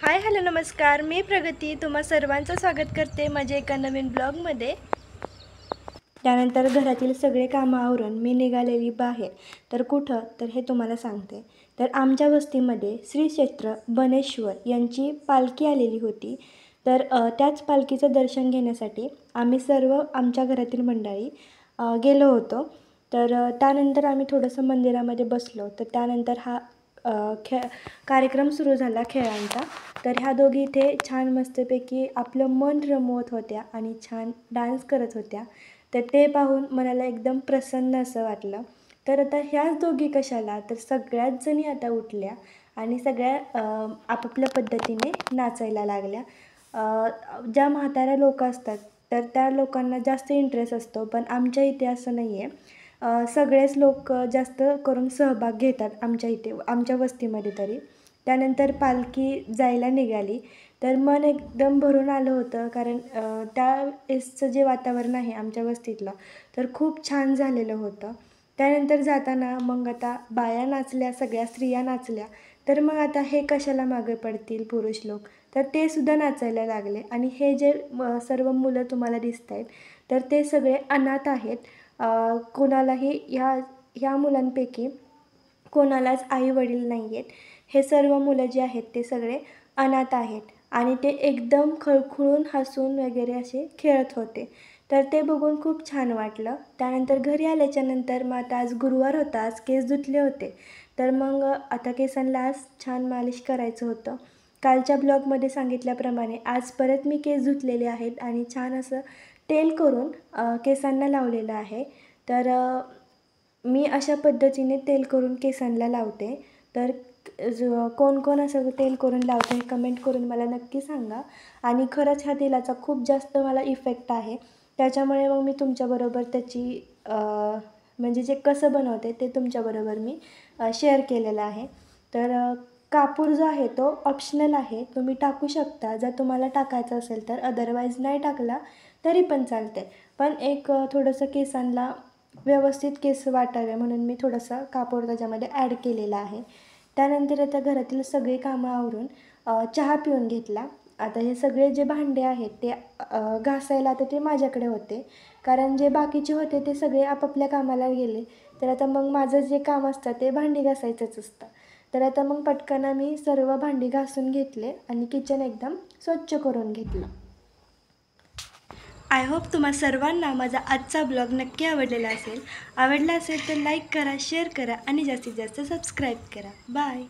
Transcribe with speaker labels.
Speaker 1: Hi hello नमस्कार, मी प्रगती तुम्हा सर्वांचं स्वागत करते माझ्या एका नवीन ब्लॉगमध्ये। त्यानंतर घरातील सगळे कामं आवरून मी निघालेली बाहेर। तर कुठं तर हे तुम्हाला सांगते। तर आमच्या वस्तीमध्ये श्री क्षेत्र बनेश्वर यांची पालखी आलेली होती। तर त्याच पालखीचं दर्शन घेण्यासाठी आम्ही सर्व आमच्या घरातील मंडळी गेलो होतो। तर त्यानंतर आम्ही थोडंसं मंदिरामध्ये बसलो। तर त्यानंतर हा कार्यक्रम सुरू झाला खेळांचा। तर ह्या दोघी इथे छान मस्तपैकी आपलं मन रमवत होत्या आणि छान डान्स करत होत्या। तर ते पाहून मनाला एकदम प्रसन्न असं वाटलं। तर आता ह्याच दोघी कशाला तर सगळ्याच जणी आता उठल्या आणि सगळ्या आपापल्या पद्धतीने नाचायला लागल्या। ज्या म्हाताऱ्या लोक असतात तर त्या लोकांना जास्त इंटरेस्ट असतो, पण आमच्या इथे असं नाही आहे। सगळेच लोक जास्त करून सहभाग घेतात आमच्या इथे, आमच्या वस्तीमध्ये तरी। त्यानंतर पालखी जायला निघाली तर मन एकदम भरून आलं होतं, कारण त्यावेळेसचं जे वातावरण आहे आमच्या वस्तीतलं तर खूप छान झालेलं होतं। त्यानंतर जाताना मग आता बाया नाचल्या, सगळ्या स्त्रिया नाचल्या। तर मग आता हे कशाला मागे पडतील पुरुष लोक, तर ते सुद्धा नाचायला लागले। आणि हे जे सर्व मुलं तुम्हाला दिसत आहेत तर ते सगळे अनाथ आहेत। कोणालाही ह्या मुलांपैकी कोणालाच आई वडील नाही आहेत। हे सर्व मुलं जे आहेत ते सगळे अनाथ आहेत आणि ते एकदम खळखळून हसून वगैरे असे खेळत होते। तर ते बघून खूप छान वाटलं। त्यानंतर घरी आल्याच्यानंतर मग आता आज गुरुवार होता, आज केस धुतले होते। तर मग आता केसांना आज छान मालिश करायचं होतं। कालच्या ब्लॉगमध्ये सांगितल्याप्रमाणे आज परत मी केस धुतलेले आहेत आणि छान असं तेल करून केसांना लावलेलं आहे। तर मी अशा पद्धतीने तेल करून केसांना लावते। तर कोण कोण असं तेल करून लावतं हे कमेंट करून मला नक्की सांगा। आणि खरंच ह्या तेलाचा खूप जास्त मला इफेक्ट आहे, त्याच्यामुळे मग मी तुमच्याबरोबर त्याची म्हणजे जे कसं बनवते ते तुमच्याबरोबर मी शेअर केलेलं आहे। तर कापूर जो आहे तो ऑप्शनल आहे, तुम्ही टाकू शकता जर तुम्हाला टाकायचं असेल तर, अदरवाईज नाही टाकला तरी पण चालते। पण एक थोडंसं केसांना व्यवस्थित केस वाटावे म्हणून मी थोडंसं कापूर त्याच्यामध्ये ॲड केलेला आहे। त्यानंतर आता घरातील सगळे कामं आवरून चहा पिऊन घेतला। आता हे सगळे जे भांडे आहेत ते घासायला आता ते माझ्याकडे होते, कारण जे बाकीचे होते ते सगळे आपापल्या कामाला गेले। तर आता मग माझं जे काम असतं ते भांडी घासायचंच असतं। तर आता मग पटकन मी सर्व भांडी घासून घेतले आणि किचन एकदम स्वच्छ करून घेतलं। आय होप तुम्हा सर्वांना माझा आजचा ब्लॉग नक्की आवडलेला असेल। आवडला असेल तर लाईक करा, शेअर करा आणि जास्तीत जास्त सबस्क्राईब करा। बाय।